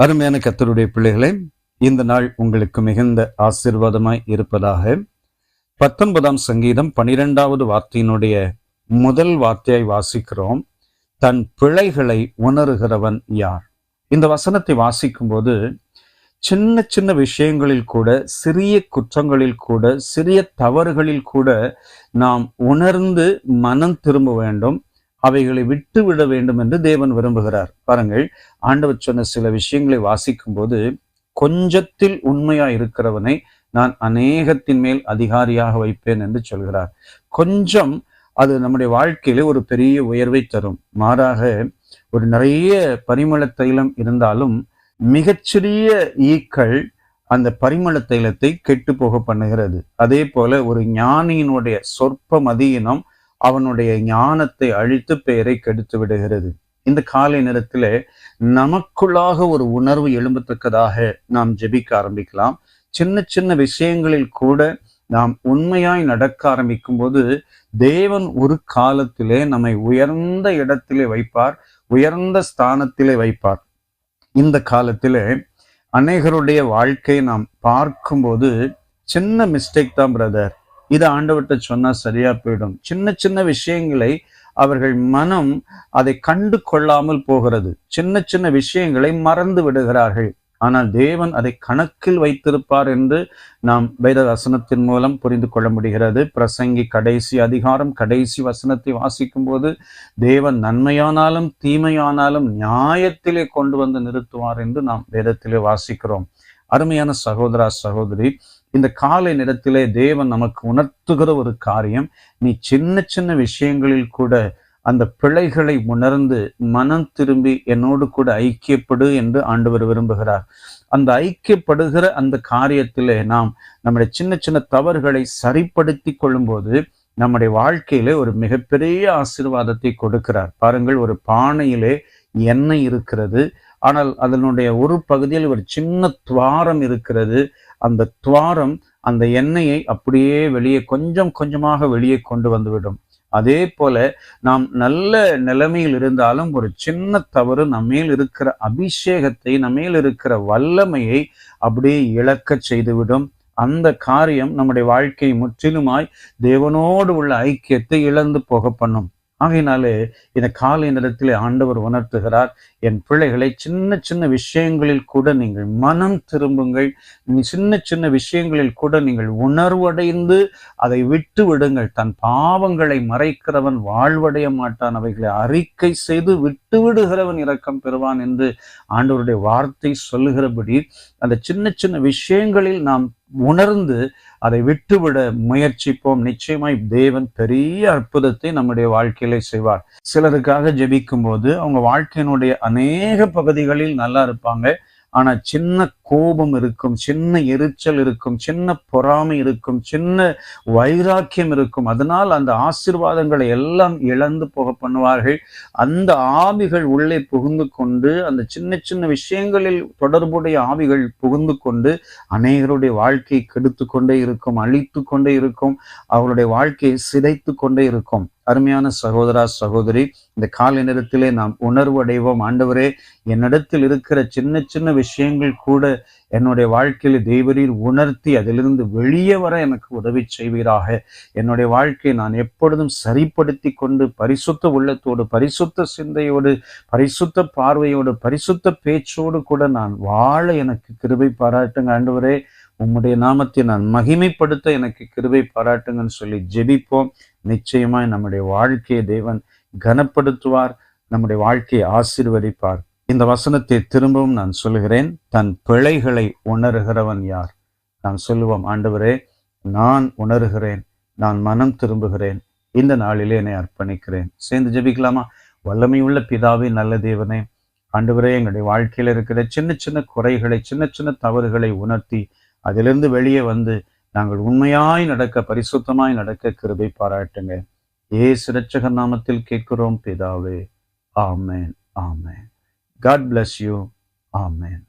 அருமையான கர்த்தருடைய பிள்ளைகளே, இந்த நாள் உங்களுக்கு மிகுந்த ஆசீர்வாதமாய் இருப்பதாக. 19ஆம் சங்கீதம் 12வது வார்த்தையினுடைய முதல் வார்த்தையை வாசிக்கிறோம். தன் பிழைகளை உணர்கிறவன் யார்? இந்த வசனத்தை வாசிக்கும் போது சின்ன சின்ன விஷயங்களில் கூட, சிறிய குற்றங்களில் கூட, சிறிய தவறுகளில் கூட நாம் உணர்ந்து மனம் திரும்ப வேண்டும், அவைகளை விட்டு விட வேண்டும் என்று தேவன் விரும்புகிறார். பாருங்கள், ஆண்டவர் சொன்ன சில விஷயங்களை வாசிக்கும் போது, கொஞ்சத்தில் உண்மையா இருக்கிறவனை நான் அநேகத்தின் மேல் அதிகாரியாக வைப்பேன் என்று சொல்கிறார். கொஞ்சம் அது நம்முடைய வாழ்க்கையில ஒரு பெரிய உயர்வை தரும். மாறாக ஒரு நிறைய பரிமள தைலம் இருந்தாலும் மிகச்சிறிய ஈக்கள் அந்த பரிமள தைலத்தை கெட்டு போக பண்ணுகிறது. அதே போல ஒரு ஞானியினுடைய சொற்ப மதியினம் அவனுடைய ஞானத்தை அழித்து பெயரை கெடுத்து விடுகிறது. இந்த காலை நேரத்துல நமக்குள்ளாக ஒரு உணர்வு எழும்பத்தக்கதாக நாம் ஜெபிக்க ஆரம்பிக்கலாம். சின்ன சின்ன விஷயங்களில் கூட நாம் உண்மையாய் நடக்க ஆரம்பிக்கும் போது தேவன் ஒரு காலத்திலே நம்மை உயர்ந்த இடத்திலே வைப்பார், உயர்ந்த ஸ்தானத்திலே வைப்பார். இந்த காலத்திலே அநேகருடைய வாழ்க்கையை நாம் பார்க்கும்போது சின்ன மிஸ்டேக் தான் பிரதர், இதை ஆண்டவர்கிட்ட சொன்னா சரியா போயிடும், சின்ன சின்ன விஷயங்களை அவர்கள் மனம் அதை கண்டு கொள்ளாமல் போகிறது. சின்ன சின்ன விஷயங்களை மறந்து விடுகிறார்கள். ஆனால் தேவன் அதை கணக்கில் வைத்திருப்பார் என்று நாம் வேத வசனத்தின் மூலம் புரிந்து கொள்ள முடிகிறது. பிரசங்கி கடைசி அதிகாரம் கடைசி வசனத்தை வாசிக்கும் போது தேவன் நன்மையானாலும் தீமையானாலும் நியாயத்திலே கொண்டு வந்து நிறுத்துவார் என்று நாம் வேதத்திலே வாசிக்கிறோம். அருமையான சகோதரா சகோதரி, இந்த காலை நேரத்திலே தேவன் நமக்கு உணர்த்துகிற ஒரு காரியம், நீ சின்ன சின்ன விஷயங்களில் கூட அந்த பிழைகளை உணர்ந்து மனம் திரும்பி என்னோடு கூட ஐக்கியப்படு என்று ஆண்டவர் விரும்புகிறார். அந்த ஐக்கியப்படுகிற அந்த காரியத்திலே நாம் நம்முடைய சின்ன சின்ன தவறுகளை சரிப்படுத்தி கொள்ளும் போது நம்முடைய வாழ்க்கையிலே ஒரு மிகப்பெரிய ஆசீர்வாதத்தை கொடுக்கிறார். பாருங்கள், ஒரு பானையிலே எண்ணெய் இருக்கிறது, ஆனால் அதனுடைய ஒரு பகுதியில் ஒரு சின்ன துவாரம் இருக்கிறது. அந்த துவாரம் அந்த எண்ணெயை அப்படியே வெளியே கொஞ்சம் கொஞ்சமாக வெளியே கொண்டு வந்துவிடும். அதே போல நாம் நல்ல நிலைமையில் இருந்தாலும் ஒரு சின்ன தவறு நம்மேல் இருக்கிற அபிஷேகத்தை, நம்மேல் இருக்கிற வல்லமையை அப்படியே இழக்க செய்துவிடும். அந்த காரியம் நம்முடைய வாழ்க்கை முற்றிலுமாய் தேவனோடு உள்ள ஐக்கியத்தை இழந்து போக பண்ணும். ஆகையினாலே இந்த காலை நேரத்திலே ஆண்டவர் உணர்த்துகிறார், என் பிள்ளைகளை சின்ன சின்ன விஷயங்களில் கூட நீங்கள் மனம் திரும்புங்கள், சின்ன சின்ன விஷயங்களில் கூட நீங்கள் உணர்வடைந்து அதை விட்டு விடுங்கள். தன் பாவங்களை மறைக்கிறவன் வாழ்வடைய மாட்டான், அவைகளை அறிக்கை செய்து விட்டு விடுகிறவன் இரக்கம் பெறுவான் என்று ஆண்டவருடைய வார்த்தை சொல்லுகிறபடி அந்த சின்ன சின்ன விஷயங்களில் நாம் உணர்ந்து அதை விட்டுவிட முயற்சிப்போம். நிச்சயமாய் தேவன் பெரிய அற்புதத்தை நம்முடைய வாழ்க்கையிலே செய்வார். சிலருக்காக ஜெபிக்கும் போது அவங்க வாழ்க்கையினுடைய அநேக பகுதிகளில் நல்லா இருப்பாங்க, ஆனா சின்ன கோபம் இருக்கும், சின்ன எரிச்சல் இருக்கும், சின்ன பொறாமை இருக்கும், சின்ன வைராக்கியம் இருக்கும். அதனால் அந்த ஆசீர்வாதங்களை எல்லாம் இழந்து போக பண்ணுவார்கள். அந்த ஆவிகள் உள்ளே புகுந்து கொண்டு, அந்த சின்ன சின்ன விஷயங்களில் தொடர்புடைய ஆவிகள் புகுந்து கொண்டு அநேகருடைய வாழ்க்கையை கெடுத்து கொண்டே இருக்கும், அழித்து கொண்டே இருக்கும், அவருடைய வாழ்க்கையை சிதைத்து கொண்டே இருக்கும். அருமையான சகோதரா சகோதரி, இந்த காலை நேரத்திலே நாம் உணர்வு அடைவோம். ஆண்டவரே, என்னிடத்தில் இருக்கிற சின்ன சின்ன விஷயங்கள் கூட என்னுடைய வாழ்க்கையில தேவரீர் உணர்த்தி அதிலிருந்து வெளியே வர எனக்கு உதவி செய்வீராக. என்னுடைய வாழ்க்கையை நான் எப்பொழுதும் சரிப்படுத்தி கொண்டு பரிசுத்த உள்ளத்தோடு, பரிசுத்த சிந்தையோடு, பரிசுத்த பார்வையோடு, பரிசுத்த பேச்சோடு கூட நான் வாழ எனக்கு கிருபை பாராட்டுங்க ஆண்டவரே. உம்முடைய நாமத்தை நான் மகிமைப்படுத்த எனக்கு கிருபை பாராட்டுங்கன்னு சொல்லி ஜெபிப்போம். நிச்சயமாய் நம்முடைய வாழ்க்கையை தேவன் கனப்படுத்துவார், நம்முடைய வாழ்க்கையை ஆசீர்வதிப்பார். இந்த வசனத்தை திரும்பவும் நான் சொல்கிறேன், தன் பிழைகளை உணர்கிறவன் யார்? நாம் சொல்லுவோம், ஆண்டவரே நான் உணர்கிறேன், நான் மனம் திரும்புகிறேன், இந்த நாளிலே என்னை அர்ப்பணிக்கிறேன். சேர்ந்து ஜெபிக்கலாமா? வல்லமையுள்ள பிதாவே, நல்ல தேவனே, ஆண்டவரே, எங்களுடைய வாழ்க்கையில இருக்கிற சின்ன சின்ன குறைகளை, சின்ன சின்ன தவறுகளை உணர்த்தி அதிலிருந்து வெளியே வந்து நாங்கள் உண்மையாய் நடக்க, பரிசுத்தமாய் நடக்க கிருபை பாராட்டுங்க. இயேசு இரட்சகர் நாமத்தில் கேட்கிறோம் பிதாவே. ஆமென், ஆமென். God bless you. Amen.